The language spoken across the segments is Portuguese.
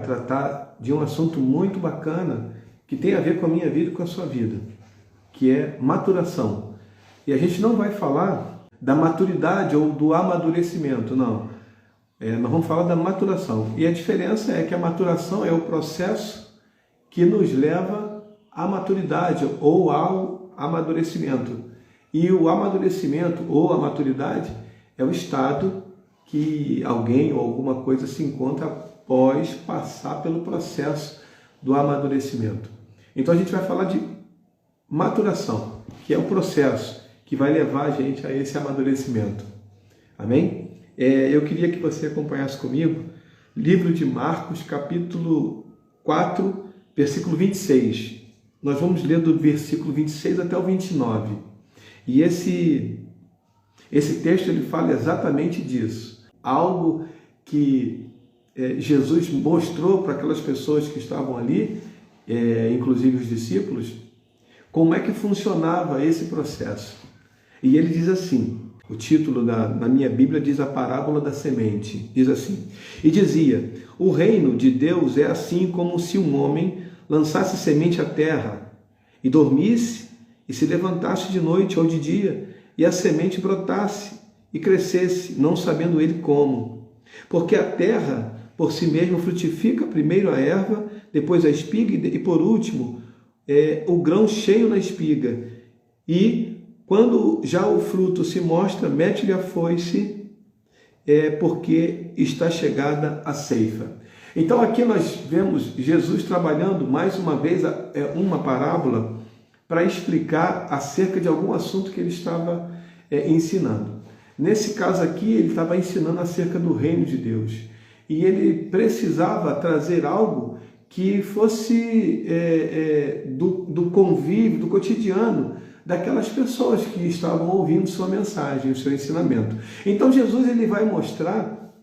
tratar de um assunto muito bacana que tem a ver com a minha vida e com a sua vida, que é maturação. E a gente não vai falar da maturidade ou do amadurecimento, não. Nós vamos falar da maturação. E a diferença é que a maturação é o processo que nos leva à maturidade ou ao amadurecimento. E o amadurecimento ou a maturidade é o estado que alguém ou alguma coisa se encontra após passar pelo processo do amadurecimento. Então a gente vai falar de maturação, que é o processo que vai levar a gente a esse amadurecimento. Amém? Eu queria que você acompanhasse comigo livro de Marcos, capítulo 4, versículo 26. Nós vamos ler do versículo 26 até o 29. E esse texto ele fala exatamente disso. Algo que Jesus mostrou para aquelas pessoas que estavam ali, inclusive os discípulos, como é que funcionava esse processo. E ele diz assim, o título na minha Bíblia diz a parábola da semente, diz assim, e dizia, o reino de Deus é assim como se um homem lançasse semente à terra, e dormisse, e se levantasse de noite ou de dia, e a semente brotasse, e crescesse, não sabendo ele como. Porque a terra, por si mesma, frutifica primeiro a erva, depois a espiga, e por último, o grão cheio na espiga. E quando já o fruto se mostra, mete-lhe a foice, porque está chegada a ceifa. Então aqui nós vemos Jesus trabalhando mais uma vez uma parábola para explicar acerca de algum assunto que ele estava ensinando. Nesse caso aqui, ele estava ensinando acerca do reino de Deus. E ele precisava trazer algo que fosse do convívio, do cotidiano, daquelas pessoas que estavam ouvindo sua mensagem, o seu ensinamento. Então Jesus ele vai mostrar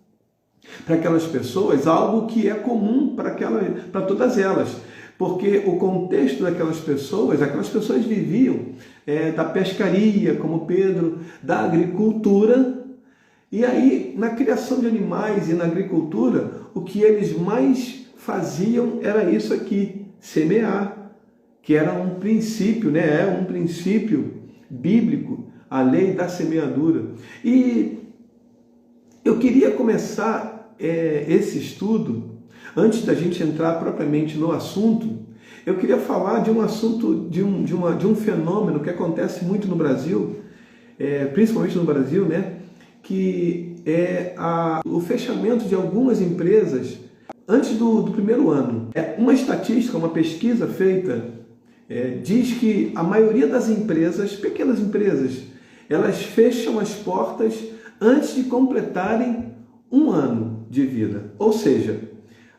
para aquelas pessoas algo que é comum para todas elas, porque o contexto daquelas pessoas viviam da pescaria, como Pedro, da agricultura, e aí na criação de animais e na agricultura, o que eles mais faziam era isso aqui, semear, que era um princípio, é um princípio bíblico, a lei da semeadura. E eu queria começar esse estudo, antes da gente entrar propriamente no assunto, eu queria falar de um assunto, de um fenômeno que acontece muito no Brasil, principalmente no Brasil, que é o fechamento de algumas empresas antes do primeiro ano. Uma estatística, uma pesquisa feita, diz que a maioria das empresas, pequenas empresas, elas fecham as portas antes de completarem um ano de vida. Ou seja,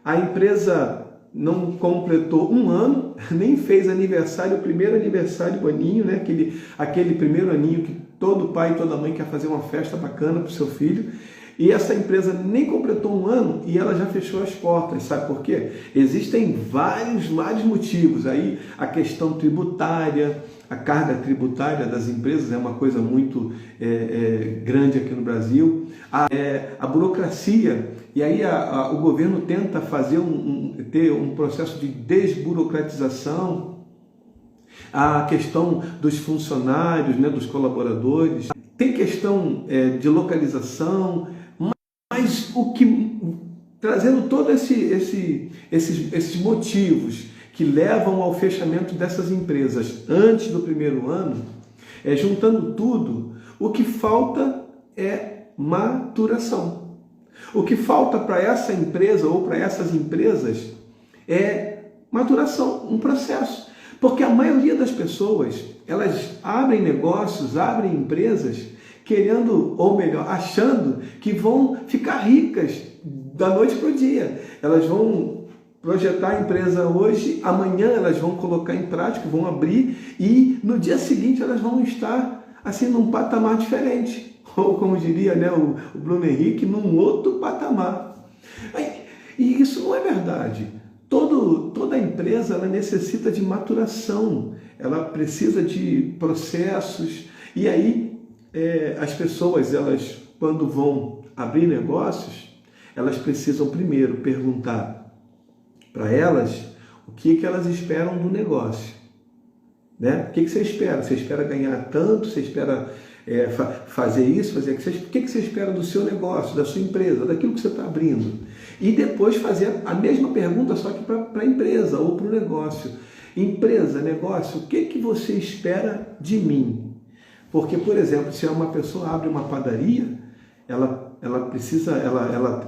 a empresa não completou um ano, nem fez aniversário, o primeiro aniversário do aninho, aquele primeiro aninho que todo pai e toda mãe quer fazer uma festa bacana para o seu filho, e essa empresa nem completou um ano e ela já fechou as portas. Sabe por quê? Existem vários motivos. Aí a questão tributária, a carga tributária das empresas é uma coisa muito grande aqui no Brasil. A burocracia, e aí o governo tenta fazer ter um processo de desburocratização. A questão dos funcionários, dos colaboradores. Tem questão de localização, mas trazendo todos esses motivos que levam ao fechamento dessas empresas antes do primeiro ano, juntando tudo, o que falta é maturação. O que falta para essa empresa ou para essas empresas é maturação, um processo. Porque a maioria das pessoas, elas abrem negócios, abrem empresas, querendo, ou melhor, achando que vão ficar ricas da noite para o dia. Elas vão projetar a empresa hoje, amanhã elas vão colocar em prática, vão abrir e no dia seguinte elas vão estar assim num patamar diferente. Ou como diria o Bruno Henrique, num outro patamar. E isso não é verdade. Toda empresa ela necessita de maturação, ela precisa de processos. E aí as pessoas, elas, quando vão abrir negócios, elas precisam primeiro perguntar: para elas o que elas esperam do negócio. Né? O que você espera? Você espera ganhar tanto? Você espera fazer isso, fazer aquilo? O que você espera do seu negócio, da sua empresa, daquilo que você está abrindo? E depois fazer a mesma pergunta, só que para a empresa ou para o negócio. Empresa, negócio, o que você espera de mim? Porque, por exemplo, se uma pessoa abre uma padaria, ela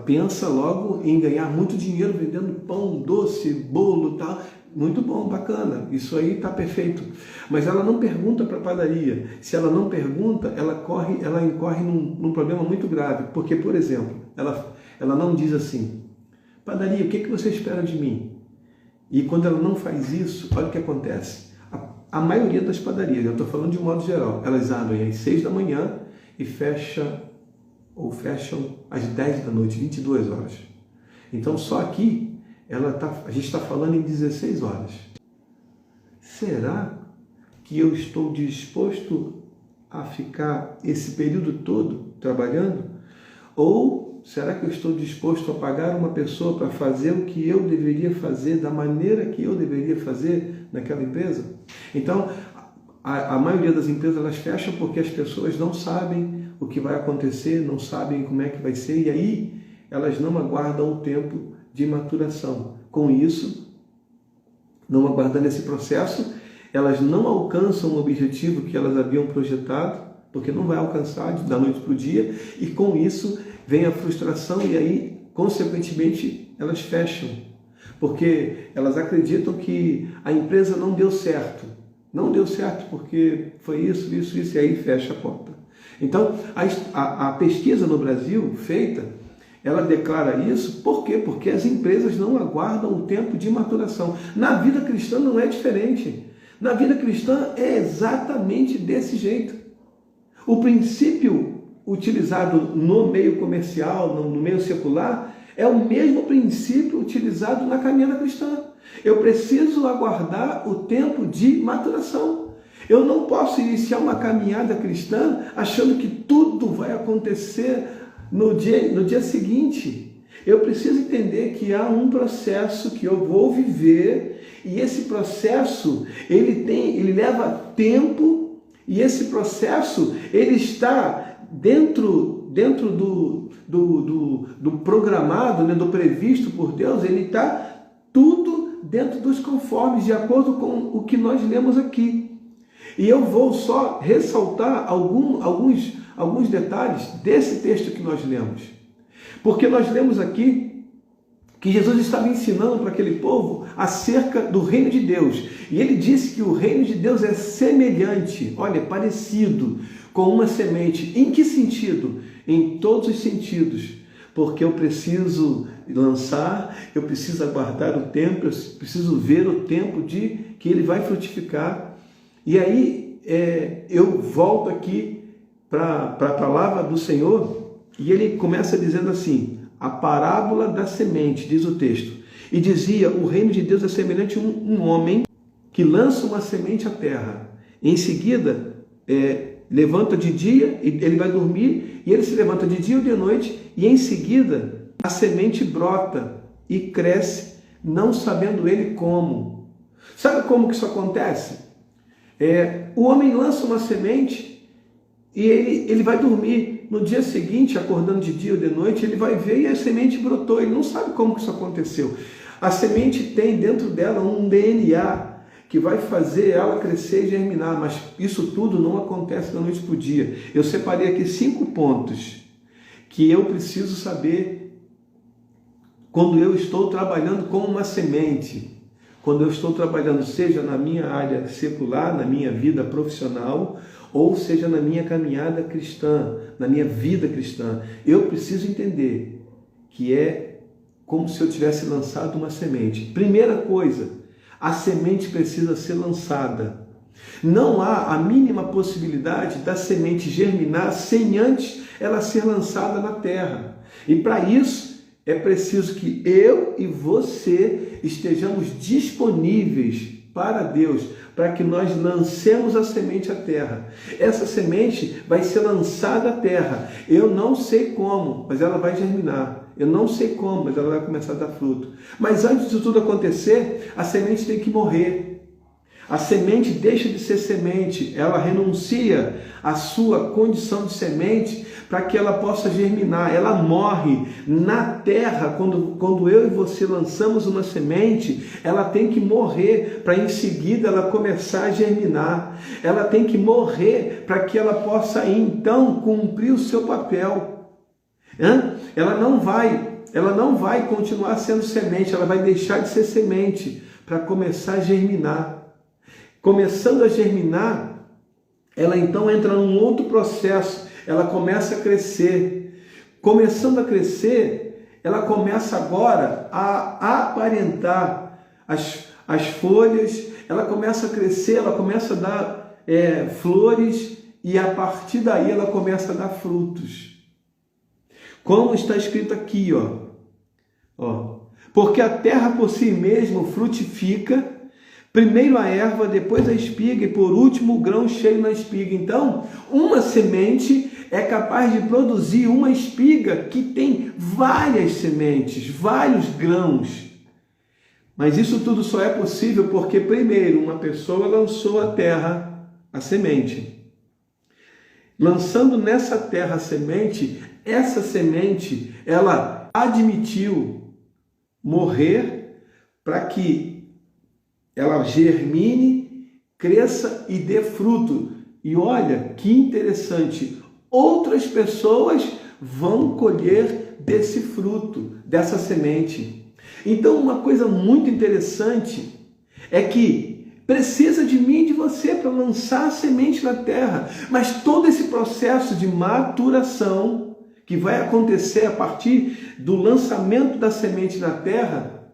pensa logo em ganhar muito dinheiro vendendo pão, doce, bolo e tal. Muito bom, bacana, isso aí está perfeito. Mas ela não pergunta para a padaria. Se ela não pergunta, ela incorre num problema muito grave. Porque, por exemplo, ela não diz assim, padaria, o que você espera de mim? E quando ela não faz isso, olha o que acontece. A maioria das padarias, eu estou falando de um modo geral, elas abrem às 6 da manhã e fecham às 10 da noite, 22 horas. Então, só aqui, a gente está falando em 16 horas. Será que eu estou disposto a ficar esse período todo trabalhando? Ou será que eu estou disposto a pagar uma pessoa para fazer o que eu deveria fazer, da maneira que eu deveria fazer naquela empresa? Então, a maioria das empresas elas fecham porque as pessoas não sabem o que vai acontecer, não sabem como é que vai ser, e aí elas não aguardam o tempo de maturação. Com isso, não aguardando esse processo, elas não alcançam o objetivo que elas haviam projetado, porque não vai alcançar da noite para o dia, e com isso vem a frustração e aí, consequentemente, elas fecham, porque elas acreditam que a empresa não deu certo. Não deu certo porque foi isso, e aí fecha a porta. Então, a pesquisa no Brasil feita, ela declara isso, por quê? Porque as empresas não aguardam o tempo de maturação. Na vida cristã não é diferente. Na vida cristã é exatamente desse jeito. O princípio utilizado no meio comercial, no meio secular, é o mesmo princípio utilizado na caminhada cristã. Eu preciso aguardar o tempo de maturação. Eu não posso iniciar uma caminhada cristã achando que tudo vai acontecer no dia seguinte. Eu preciso entender que há um processo que eu vou viver e esse processo ele leva tempo e esse processo ele está dentro do programado, né, do previsto por Deus. Ele está tudo dentro dos conformes, de acordo com o que nós lemos aqui. E eu vou só ressaltar alguns detalhes desse texto que nós lemos. Porque nós lemos aqui que Jesus estava ensinando para aquele povo acerca do reino de Deus. E ele disse que o reino de Deus é semelhante, olha, parecido com uma semente. Em que sentido? Em todos os sentidos. Porque eu preciso lançar, eu preciso aguardar o tempo, eu preciso ver o tempo de que ele vai frutificar. E aí eu volto aqui para a palavra do Senhor e ele começa dizendo assim, a parábola da semente, diz o texto. E dizia, o reino de Deus é semelhante a um homem que lança uma semente à terra. Em seguida, levanta de dia, ele vai dormir, e ele se levanta de dia ou de noite, e em seguida a semente brota e cresce, não sabendo ele como. Sabe como que isso acontece? O homem lança uma semente e ele vai dormir. No dia seguinte, acordando de dia ou de noite, ele vai ver e a semente brotou. Ele não sabe como que isso aconteceu. A semente tem dentro dela um DNA que vai fazer ela crescer e germinar, mas isso tudo não acontece da noite para o dia. Eu separei aqui 5 pontos que eu preciso saber quando eu estou trabalhando com uma semente. Quando eu estou trabalhando, seja na minha área secular, na minha vida profissional, ou seja na minha caminhada cristã, na minha vida cristã, eu preciso entender que é como se eu tivesse lançado uma semente. Primeira coisa, a semente precisa ser lançada. Não há a mínima possibilidade da semente germinar sem antes ela ser lançada na terra. E para isso, é preciso que eu e você estejamos disponíveis para Deus, para que nós lancemos a semente à terra. Essa semente vai ser lançada à terra. Eu não sei como, mas ela vai germinar. Eu não sei como, mas ela vai começar a dar fruto. Mas antes de tudo acontecer, a semente tem que morrer. A semente deixa de ser semente, ela renuncia à sua condição de semente para que ela possa germinar. Ela morre na terra. Quando eu e você lançamos uma semente, ela tem que morrer para em seguida ela começar a germinar. Ela tem que morrer para que ela possa então cumprir o seu papel. Ela não vai continuar sendo semente, ela vai deixar de ser semente para começar a germinar. Começando a germinar, ela então entra num outro processo, ela começa a crescer. Começando a crescer, ela começa agora a aparentar as folhas, ela começa a crescer, ela começa a dar flores e a partir daí ela começa a dar frutos. Como está escrito aqui, ó. Porque a terra por si mesma frutifica, primeiro a erva, depois a espiga e por último o grão cheio na espiga. Então, uma semente é capaz de produzir uma espiga que tem várias sementes, vários grãos. Mas isso tudo só é possível porque primeiro uma pessoa lançou à terra a semente. Lançando nessa terra a semente, essa semente, ela admitiu morrer para que ela germine, cresça e dê fruto. E olha que interessante, outras pessoas vão colher desse fruto, dessa semente. Então uma coisa muito interessante é que precisa de mim e de você para lançar a semente na terra. Mas todo esse processo de maturação que vai acontecer a partir do lançamento da semente na terra,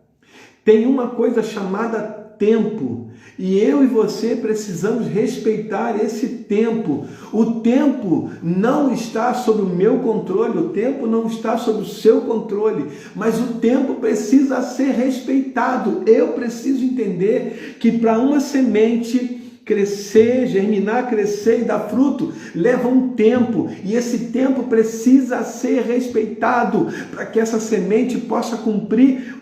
tem uma coisa chamada tempo, e eu e você precisamos respeitar esse tempo. O tempo não está sob o meu controle, o tempo não está sob o seu controle, mas o tempo precisa ser respeitado. Eu preciso entender que para uma semente crescer, germinar, crescer e dar fruto, leva um tempo, e esse tempo precisa ser respeitado para que essa semente possa cumprir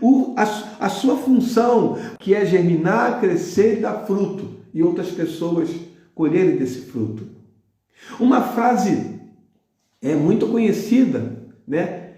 a sua função, que é germinar, crescer e dar fruto, e outras pessoas colherem desse fruto. Uma frase muito conhecida, né?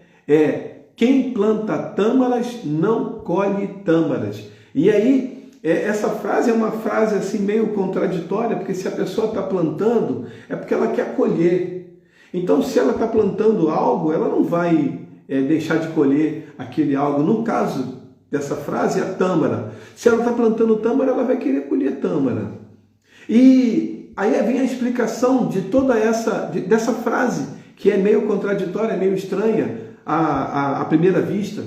Quem planta tâmaras não colhe tâmaras. E aí, essa frase é uma frase assim meio contraditória, porque se a pessoa está plantando, é porque ela quer colher. Então, se ela está plantando algo, ela não vai deixar de colher aquele algo. No caso dessa frase, a tâmara. Se ela está plantando tâmara, ela vai querer colher tâmara. E aí vem a explicação de toda dessa frase, que é meio contraditória, meio estranha à primeira vista.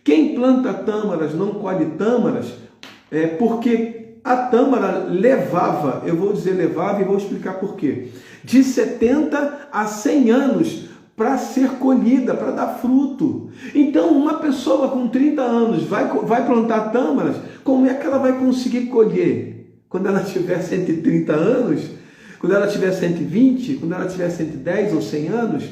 Quem planta tâmaras não colhe tâmaras, porque a tâmara levava, eu vou dizer levava e vou explicar por quê, de 70 a 100 anos para ser colhida, para dar fruto. Então, uma pessoa com 30 anos vai plantar tâmaras, como é que ela vai conseguir colher? Quando ela tiver 130 anos? Quando ela tiver 120? Quando ela tiver 110 ou 100 anos?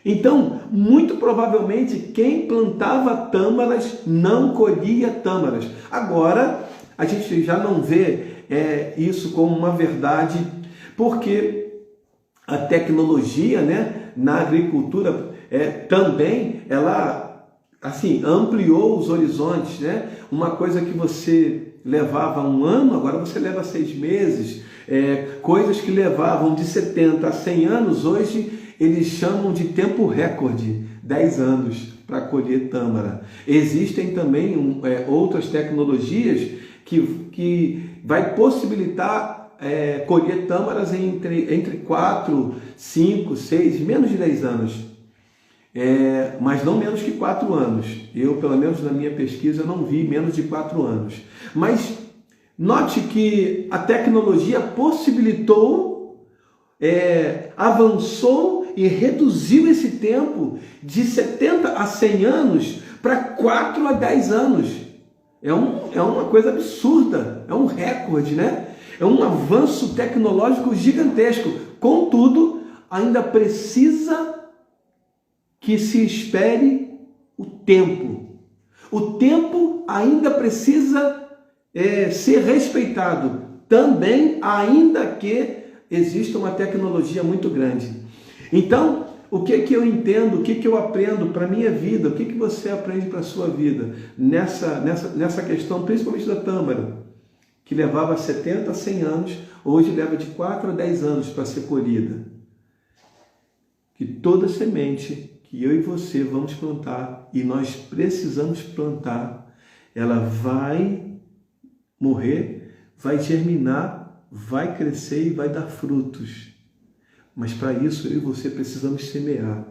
Então, muito provavelmente, quem plantava tâmaras não colhia tâmaras. Agora, a gente já não vê isso como uma verdade, porque a tecnologia, né, na agricultura também, ela assim, ampliou os horizontes, né? Uma coisa que você levava um ano, agora você leva 6 meses. Coisas que levavam de 70 a 100 anos, hoje eles chamam de tempo recorde, 10 anos para colher tâmara. Existem também outras tecnologias que vai possibilitar colher tâmaras entre 4, 5, 6, menos de 10 anos. Mas não menos que 4 anos. Eu, pelo menos na minha pesquisa, não vi menos de 4 anos. Mas note que a tecnologia possibilitou, avançou e reduziu esse tempo de 70 a 100 anos para 4 a 10 anos. É uma coisa absurda, é um recorde, né? É um avanço tecnológico gigantesco. Contudo, ainda precisa que se espere o tempo. O tempo ainda precisa ser respeitado, também, ainda que exista uma tecnologia muito grande. Então, o que eu entendo, o que eu aprendo para a minha vida, o que você aprende para a sua vida nessa questão, principalmente da tâmara, que levava 70 a 100 anos, hoje leva de 4 a 10 anos para ser colhida. Que toda semente que eu e você vamos plantar, e nós precisamos plantar, ela vai morrer, vai germinar, vai crescer e vai dar frutos. Mas para isso eu e você precisamos semear.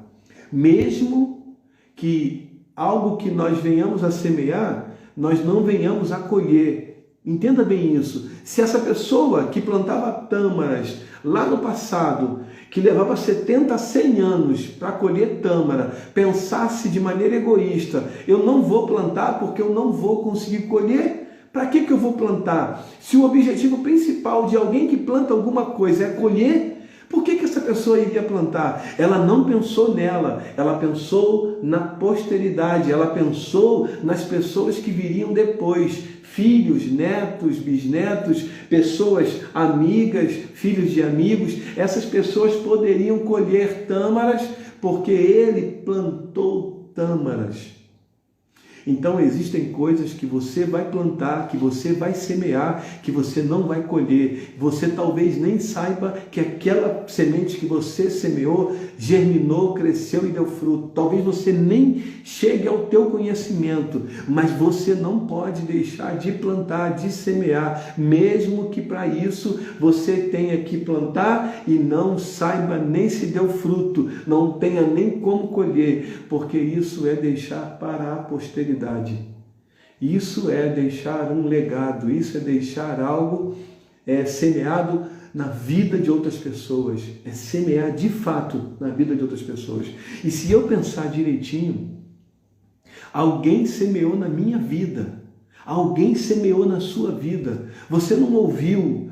Mesmo que algo que nós venhamos a semear, nós não venhamos a colher. Entenda bem isso. Se essa pessoa que plantava tâmaras lá no passado, que levava 70 a 100 anos para colher tâmara, pensasse de maneira egoísta, eu não vou plantar porque eu não vou conseguir colher, para que eu vou plantar? Se o objetivo principal de alguém que planta alguma coisa é colher, por que essa pessoa iria plantar? Ela não pensou nela, ela pensou na posteridade, ela pensou nas pessoas que viriam depois, filhos, netos, bisnetos, pessoas amigas, filhos de amigos. Essas pessoas poderiam colher tâmaras porque ele plantou tâmaras. Então existem coisas que você vai plantar, que você vai semear, que você não vai colher. Você talvez nem saiba que aquela semente que você semeou germinou, cresceu e deu fruto. Talvez você nem chegue ao teu conhecimento, mas você não pode deixar de plantar, de semear, mesmo que para isso você tenha que plantar e não saiba nem se deu fruto, não tenha nem como colher, porque isso é deixar para a posteridade. Isso é deixar um legado, isso é deixar algo semeado na vida de outras pessoas, é semear de fato na vida de outras pessoas. E se eu pensar direitinho, alguém semeou na minha vida, alguém semeou na sua vida. Você não ouviu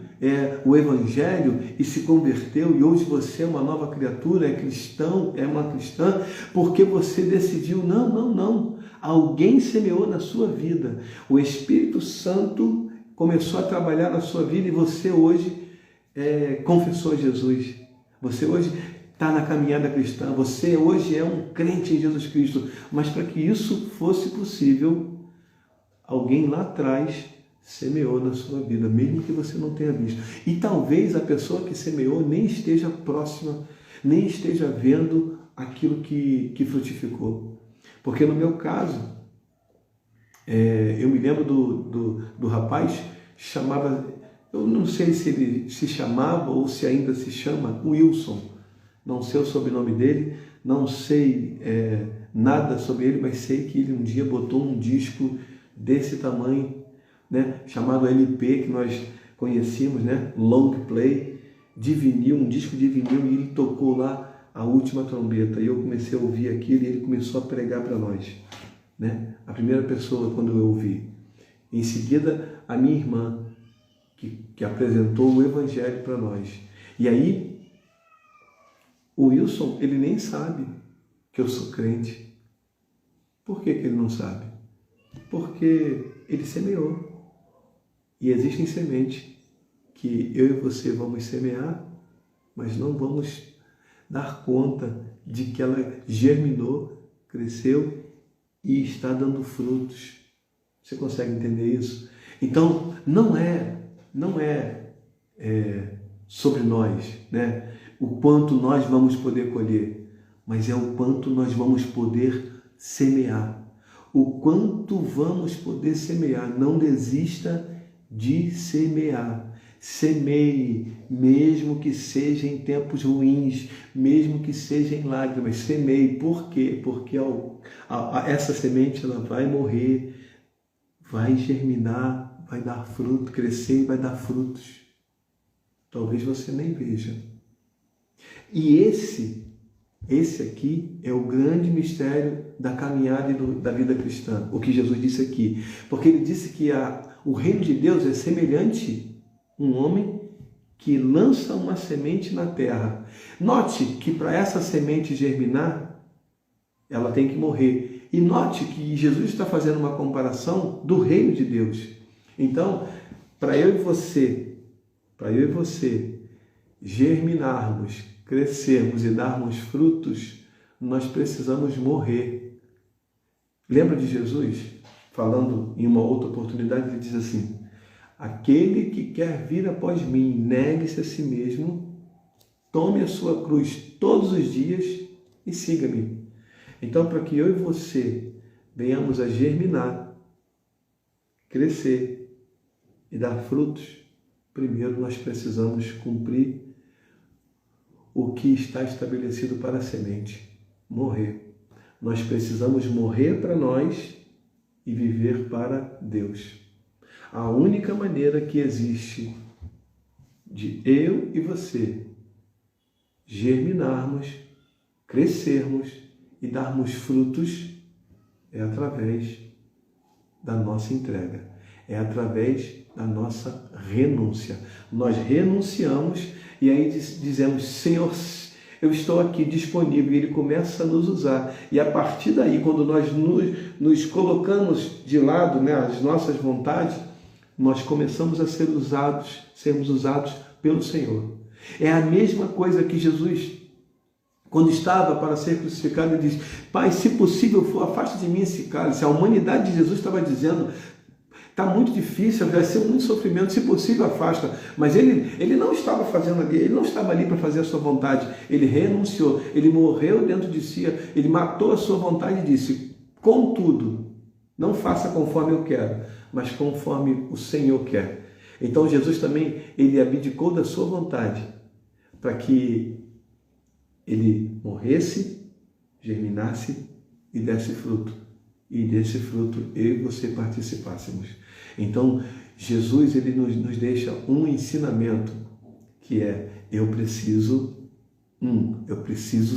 o Evangelho e se converteu e hoje você é uma nova criatura, é cristão, é uma cristã, porque você decidiu, não. Alguém semeou na sua vida. O Espírito Santo começou a trabalhar na sua vida e você hoje confessou Jesus. Você hoje está na caminhada cristã. Você hoje é um crente em Jesus Cristo. Mas para que isso fosse possível, alguém lá atrás semeou na sua vida, mesmo que você não tenha visto. E talvez a pessoa que semeou nem esteja próxima, nem esteja vendo aquilo que frutificou. Porque no meu caso, eu me lembro do rapaz, chamava, eu não sei se ele se chamava ou se ainda se chama Wilson, não sei o sobrenome dele, não sei nada sobre ele, mas sei que ele um dia botou um disco desse tamanho, né, chamado LP, que nós conhecíamos, né, long play, de vinil, um disco de vinil, e ele tocou lá a última trombeta, e eu comecei a ouvir aquilo e ele começou a pregar para nós, né? A primeira pessoa quando eu ouvi. Em seguida, a minha irmã, que apresentou o Evangelho para nós. E aí, o Wilson, ele nem sabe que eu sou crente. Por que ele não sabe? Porque ele semeou. E existem sementes que eu e você vamos semear, mas não vamos dar conta de que ela germinou, cresceu e está dando frutos. Você consegue entender isso? Então, não é sobre nós, né? O quanto nós vamos poder colher, mas é o quanto nós vamos poder semear. O quanto vamos poder semear. Não desista de semear. Semeie, mesmo que seja em tempos ruins, mesmo que seja em lágrimas, semeie. Por quê? Porque essa semente ela vai morrer, vai germinar, vai dar fruto, crescer e vai dar frutos. Talvez você nem veja. E esse aqui é o grande mistério da caminhada e da vida cristã, o que Jesus disse aqui. Porque ele disse que o reino de Deus é semelhante um homem que lança uma semente na terra. Note que para essa semente germinar, ela tem que morrer. E note que Jesus está fazendo uma comparação do reino de Deus. Então, para eu e você germinarmos, crescermos e darmos frutos, nós precisamos morrer. Lembra de Jesus falando em uma outra oportunidade? Ele diz assim: aquele que quer vir após mim, negue-se a si mesmo, tome a sua cruz todos os dias e siga-me. Então, para que eu e você venhamos a germinar, crescer e dar frutos, primeiro nós precisamos cumprir o que está estabelecido para a semente: morrer. Nós precisamos morrer para nós e viver para Deus. A única maneira que existe de eu e você germinarmos, crescermos e darmos frutos é através da nossa entrega, é através da nossa renúncia. Nós renunciamos e aí dizemos: Senhor, eu estou aqui disponível, e Ele começa a nos usar. E a partir daí, quando nós nos colocamos de lado, né, as nossas vontades, nós começamos a sermos usados pelo Senhor. É a mesma coisa que Jesus, quando estava para ser crucificado, ele diz: Pai, se possível for, afasta de mim esse cálice. A humanidade de Jesus estava dizendo: está muito difícil, vai ser muito sofrimento, se possível afasta. Mas ele não estava fazendo ali, ele não estava ali para fazer a sua vontade. Ele renunciou, ele morreu dentro de si, ele matou a sua vontade e disse: contudo, não faça conforme eu quero, mas conforme o Senhor quer. Então Jesus também, ele abdicou da sua vontade para que ele morresse, germinasse e desse fruto. E desse fruto eu e você participássemos. Então, Jesus, ele nos deixa um ensinamento, que é: eu preciso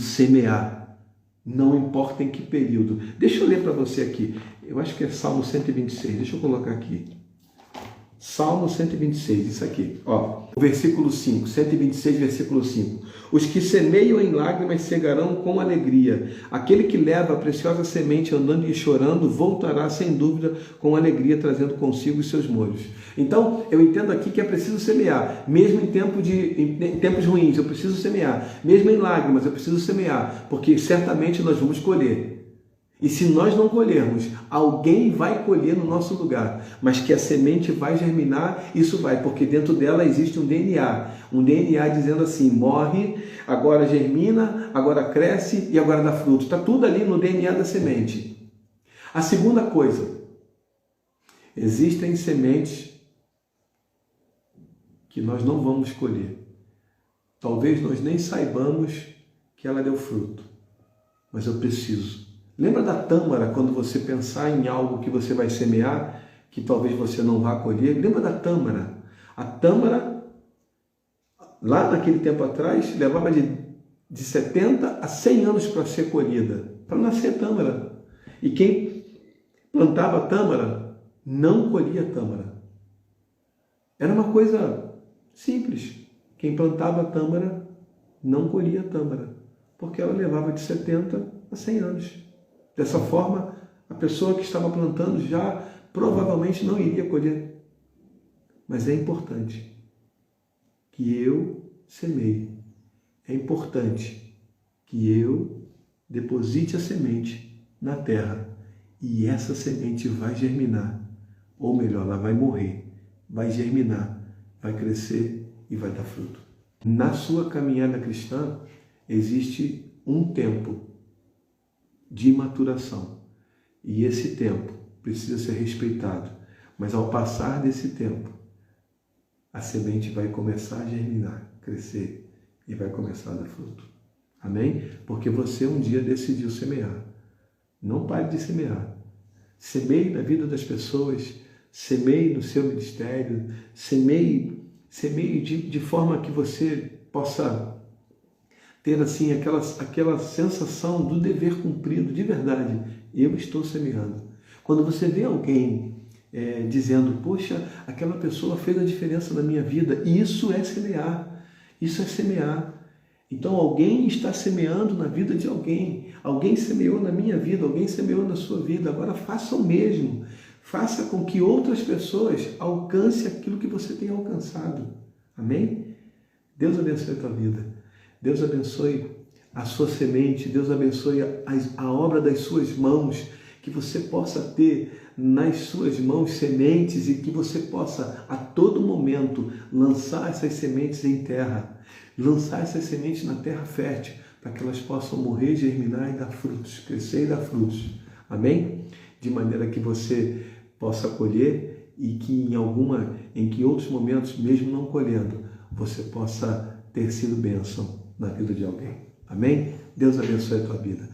semear, não importa em que período. Deixa eu ler para você aqui, eu acho que é Salmo 126, deixa eu colocar aqui. Salmo 126, isso aqui, ó, versículo 5, 126, versículo 5. Os que semeiam em lágrimas cegarão com alegria. Aquele que leva a preciosa semente andando e chorando, voltará sem dúvida com alegria, trazendo consigo os seus molhos. Então, eu entendo aqui que é preciso semear, mesmo em tempos ruins, eu preciso semear. Mesmo em lágrimas, eu preciso semear, porque certamente nós vamos colher. E se nós não colhermos, alguém vai colher no nosso lugar. Mas que a semente vai germinar, isso vai, porque dentro dela existe um DNA. Um DNA dizendo assim: morre, agora germina, agora cresce e agora dá fruto. Está tudo ali no DNA da semente. A segunda coisa: existem sementes que nós não vamos colher. Talvez nós nem saibamos que ela deu fruto, mas eu preciso. Lembra da tâmara, quando você pensar em algo que você vai semear, que talvez você não vá colher? Lembra da tâmara? A tâmara, lá naquele tempo atrás, levava de 70 a 100 anos para ser colhida, para nascer tâmara. E quem plantava tâmara não colhia tâmara. Era uma coisa simples. Quem plantava tâmara não colhia tâmara, porque ela levava de 70 a 100 anos. Dessa forma, a pessoa que estava plantando já provavelmente não iria colher. Mas é importante que eu semeie. É importante que eu deposite a semente na terra. E essa semente vai germinar. Ou melhor, ela vai morrer, vai germinar, vai crescer e vai dar fruto. Na sua caminhada cristã, existe um tempo de maturação. E esse tempo precisa ser respeitado. Mas ao passar desse tempo, a semente vai começar a germinar, crescer e vai começar a dar fruto. Amém? Porque você um dia decidiu semear. Não pare de semear. Semeie na vida das pessoas, semeie no seu ministério, semeie de forma que você possa ter assim aquela sensação do dever cumprido, de verdade. Eu estou semeando. Quando você vê alguém dizendo: poxa, aquela pessoa fez a diferença na minha vida, isso é semear. Isso é semear. Então alguém está semeando na vida de alguém. Alguém semeou na minha vida, alguém semeou na sua vida. Agora faça o mesmo. Faça com que outras pessoas alcancem aquilo que você tem alcançado. Amém? Deus abençoe a tua vida. Deus abençoe a sua semente. Deus abençoe a obra das suas mãos. Que você possa ter nas suas mãos sementes e que você possa a todo momento lançar essas sementes em terra. Lançar essas sementes na terra fértil, para que elas possam morrer, germinar e dar frutos, crescer e dar frutos. Amém? De maneira que você possa colher e que em que outros momentos, mesmo não colhendo, você possa ter sido bênção na vida de alguém. Amém? Deus abençoe a tua vida.